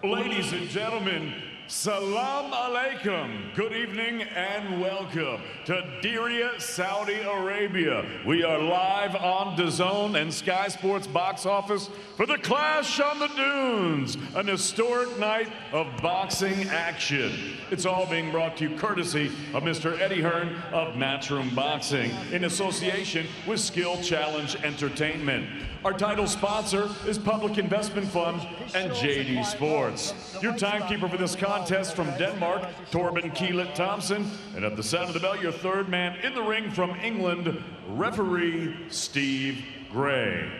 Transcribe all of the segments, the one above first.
Ladies and gentlemen, Salam Alaikum. Good evening and welcome to Diriyah, Saudi Arabia. We are live on DAZN and Sky Sports box office for the Clash on the Dunes, an historic night of boxing action. It's all being brought to you courtesy of Mr. Eddie Hearn of Matchroom Boxing in association with Skill Challenge Entertainment. Our title sponsor is Public Investment Fund and JD Sports. Your timekeeper for this contest from Denmark, Torben Keelet Thompson. And at the sound of the bell, your third man in the ring from England, referee Steve Gray.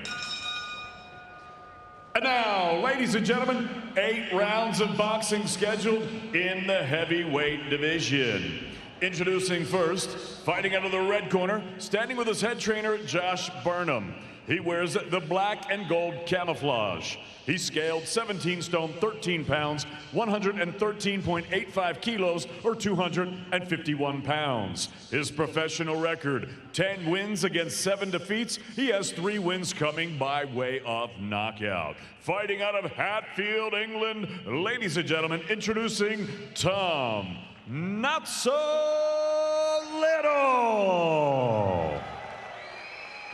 And now, ladies and gentlemen, 8 rounds of boxing scheduled in the heavyweight division. Introducing first, fighting out of the red corner, standing with his head trainer, Josh Burnham. He wears the black and gold camouflage. He scaled 17 stone, 13 pounds, 113.85 kilos, or 251 pounds. His professional record, 10 wins against 7 defeats. He has 3 wins coming by way of knockout. Fighting out of Hatfield, England, ladies and gentlemen, introducing Tom Not So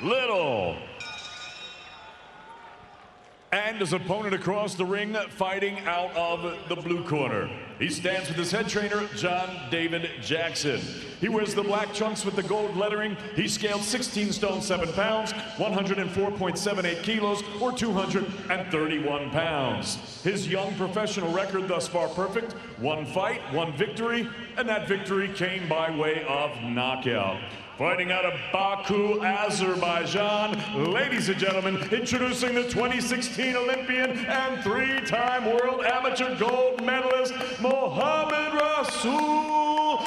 Little. And his opponent across the ring, fighting out of the blue corner. He stands with his head trainer, John David Jackson. He wears the black trunks with the gold lettering. He scaled 16 stone, 7 pounds, 104.78 kilos, or 231 pounds. His young professional record thus far perfect, 1 fight, 1 victory, and that victory came by way of knockout. Fighting out of Baku, Azerbaijan, ladies and gentlemen, introducing the 2016 Olympian and 3-time world amateur gold medalist, Maqamedrasul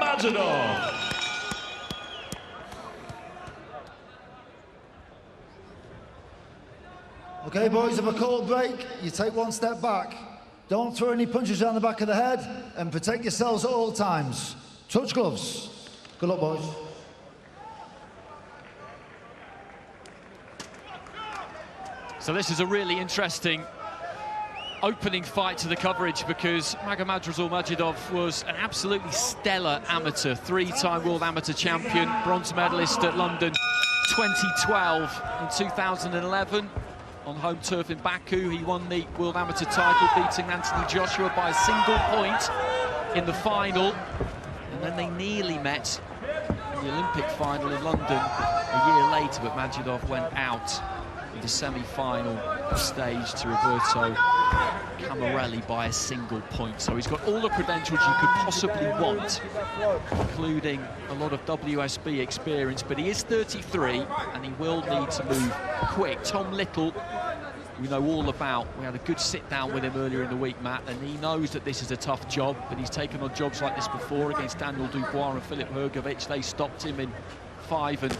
Majidov. Okay, boys, have a cold break. You take 1 step back. Don't throw any punches down the back of the head and protect yourselves at all times. Touch gloves. Good luck, boys. So this is a really interesting opening fight to the coverage because Maqamedrasul Majidov was an absolutely stellar amateur, 3-time world amateur champion, bronze medalist at London 2012 and 2011. On home turf in Baku, he won the World Amateur title, beating Anthony Joshua by a single point in the final. And then they nearly met in the Olympic final in London a year later, but Majidov went out in the semi-final stage to Roberto Camarelli by a single point. So he's got all the credentials you could possibly want, including a lot of WSB experience, but he is 33 and he will need to move quick. Tom Little, we know all about. We had a good sit-down with him earlier in the week, Matt, and he knows that this is a tough job, but he's taken on jobs like this before against Daniel Dubois and Filip Hrgovic. They stopped him in 5 and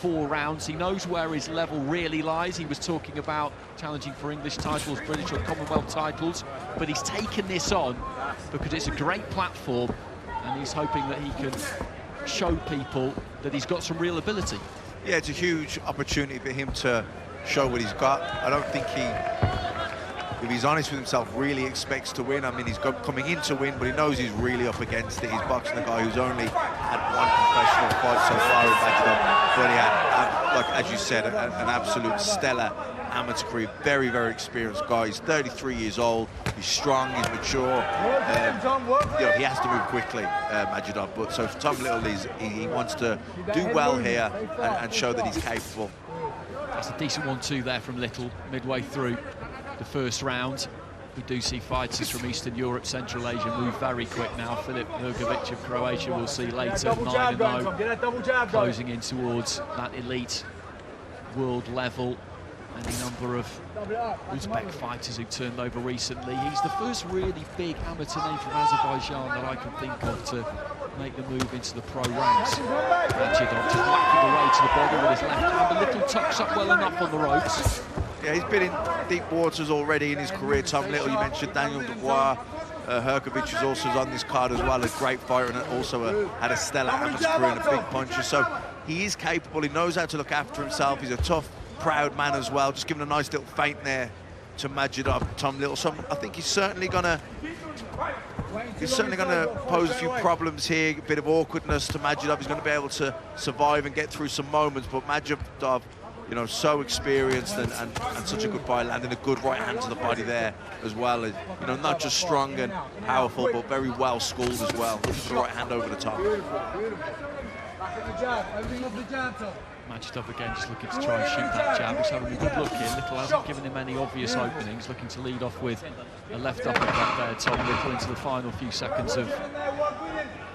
4 rounds. He knows where his level really lies. He was talking about challenging for English titles, British or Commonwealth titles, but he's taken this on because it's a great platform, and he's hoping that he can show people that he's got some real ability. Yeah, it's a huge opportunity for him to show what he's got. I don't think he, if he's honest with himself, really expects to win. I mean, he's coming in to win, but he knows he's really up against it. He's boxing a guy who's only had 1 professional fight so far in Majidov, but he had, like as you said, an absolute stellar amateur career. Very, very experienced guy. He's 33 years old. He's strong. He's mature. You know, he has to move quickly, Majidov. But so for Tom Little, he wants to do well here and show that he's capable. That's a decent 1-2 there from Little midway through the first round. We do see fighters from Eastern Europe, Central Asia move very quick now. Filip Hrgovic of Croatia we'll see later, 9-0, closing in towards that elite world level. And a number of Uzbek fighters who turned over recently. He's the first really big amateur name from Azerbaijan that I can think of to make the move into the pro ranks. Majidov just whacking away to the body with his left hand. A little tucks up well enough on the ropes. Yeah, he's been in deep waters already in his career. Tom Little, you mentioned Daniel Dubois. Hrgovic is also on this card as well, a great fighter, and also had a stellar amateur career and a big puncher. So he is capable, he knows how to look after himself. He's a tough proud man as well, just giving a nice little feint there to Majidov, Tom Little. So I think he's certainly gonna pose a few problems here, a bit of awkwardness to Majidov. He's going to be able to survive and get through some moments, but Majidov, you know, so experienced and such a good fighter, landing a good right hand to the body there as well. You know, not just strong and powerful, but very well schooled as well. The right hand over the top. Majidov again just looking to try and shoot that jab. He's having a good look here. Little hasn't given him any obvious openings. Looking to lead off with a left uppercut there, Tom Little, into the final few seconds of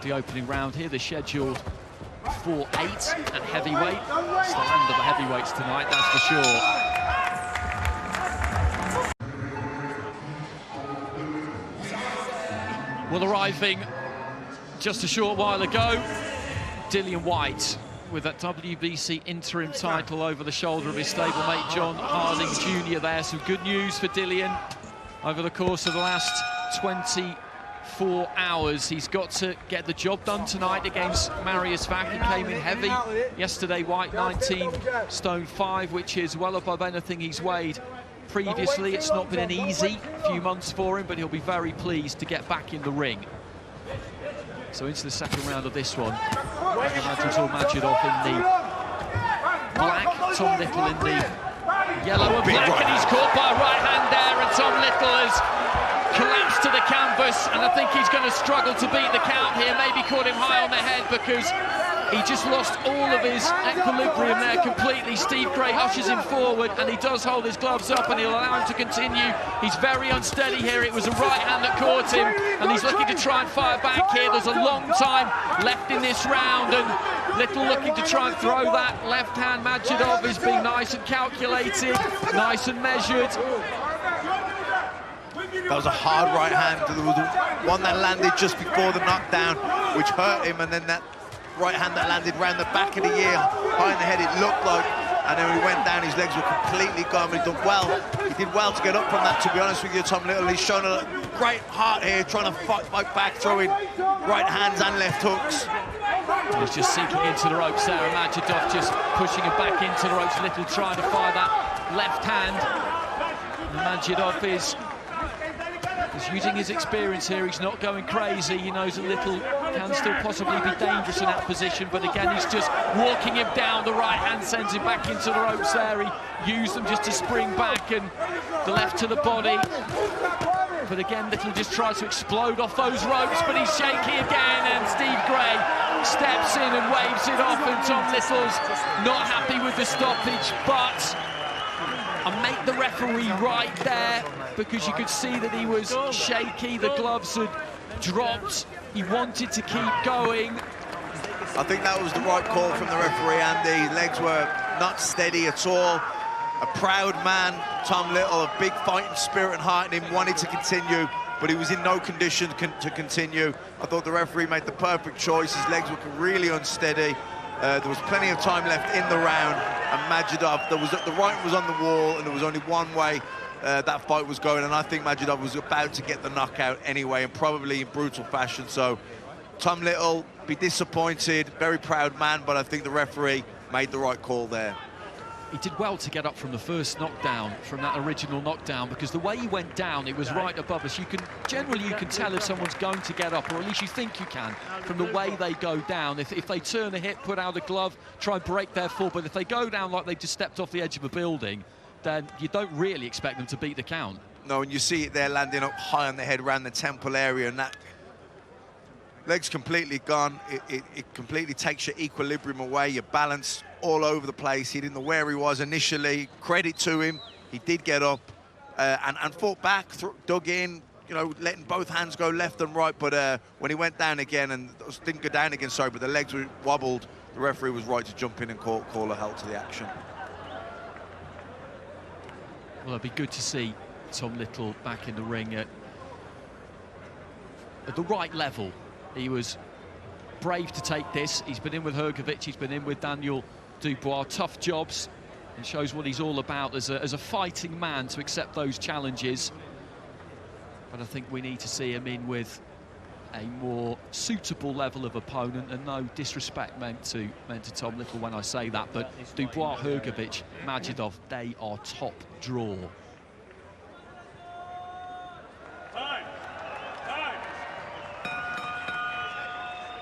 the opening round here. They're scheduled for 8 at heavyweight. It's the land of the heavyweights tonight, that's for sure. Well, arriving just a short while ago, Dillian Whyte with that WBC interim title over the shoulder of his stablemate John Harding Jr. there. Some good news for Dillian over the course of the last 24 hours. He's got to get the job done tonight against Marius Vac. He came in heavy yesterday. Whyte 19 stone 5, which is well above anything he's weighed previously. It's not been an easy few months for him, but he'll be very pleased to get back in the ring. So into the second round of this one. Maqamedrasul Majidov in the black, Tom Little in the yellow and black, and he's caught by a right hand there, and Tom Little has collapsed to the canvas, and I think he's going to struggle to beat the count here. Maybe caught him high on the head because he just lost all of his equilibrium there completely. Steve Gray ushers him forward, and he does hold his gloves up, and he'll allow him to continue. He's very unsteady here. It was a right hand that caught him, and he's looking to try and fire back here. There's a long time left in this round, and Little looking to try and throw that left hand. Majidov is being nice and calculated, nice and measured. That was a hard right hand. There was one that landed just before the knockdown, which hurt him, and then that right hand that landed round the back of the ear, high in the head, it looked like, and then when he went down, his legs were completely gone. But he did well. He did well to get up from that, to be honest with you, Tom Little. He's shown a great heart here, trying to fight back, throwing right hands and left hooks. He's just sinking into the ropes there, and Majidov just pushing him back into the ropes. Little trying to fire that left hand. Majidov is using his experience here. He's not going crazy. He knows a Little can still possibly be dangerous in that position, but again, he's just walking him down. The right hand sends him back into the ropes there. He used them just to spring back, and the left to the body. But again, Little just tries to explode off those ropes, but he's shaky again, and Steve Gray steps in and waves it off, and Tom Little's not happy with the stoppage, but I make the referee right there, because you could see that he was shaky. The gloves had dropped. He wanted to keep going. I think that was the right call from the referee, Andy. His legs were not steady at all. A proud man, Tom Little, a big fighting spirit and heart in him, wanted to continue, but he was in no condition to continue. I thought the referee made the perfect choice. His legs were really unsteady. There was plenty of time left in the round, and Majidov, the writing was on the wall, and there was only one way that fight was going, and I think Majidov was about to get the knockout anyway, and probably in brutal fashion. So Tom Little, be disappointed, very proud man, but I think the referee made the right call there. He did well to get up from the first knockdown, from that original knockdown, because the way he went down, it was right above us. You can tell if someone's going to get up, or at least you think you can, from the way they go down. If they turn a hip, put out a glove, try and break their fall, but if they go down like they just stepped off the edge of a building, then you don't really expect them to beat the count. No, and you see it there landing up high on the head around the temple area, and that leg's completely gone. It completely takes your equilibrium away, your balance all over the place. He didn't know where he was initially. Credit to him, he did get up and fought back, dug in, you know, letting both hands go left and right, but when he went down again, and didn't go down again, sorry, but the legs were wobbled, the referee was right to jump in and call a halt to the action. Well, it'd be good to see Tom Little back in the ring at the right level. He was brave to take this. He's been in with Hrgovic, he's been in with Daniel Dubois. Tough jobs, and shows what he's all about as a fighting man, to accept those challenges. But I think we need to see him in with a more suitable level of opponent, and no disrespect meant to Tom Little when I say that, but Dubois, Hrgovic, Majidov, they are top draw.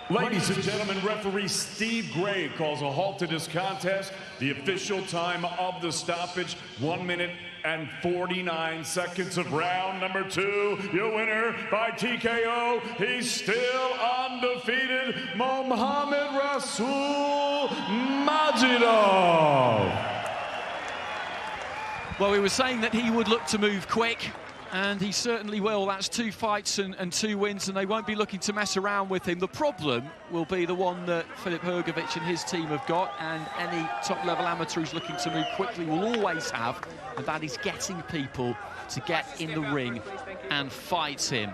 Ladies and gentlemen, referee Steve Gray calls a halt to this contest. The official time of the stoppage, 1 minute and 49 seconds of round number 2. Your winner by TKO, he's still undefeated, Maqamedrasul Majidov. Well, we were saying that he would look to move quick, and he certainly will. That's 2 fights and 2 wins, and they won't be looking to mess around with him. The problem will be the one that Filip Hrgovic and his team have got, and any top-level amateur who's looking to move quickly will always have, and that is getting people to get in the ring and fight him.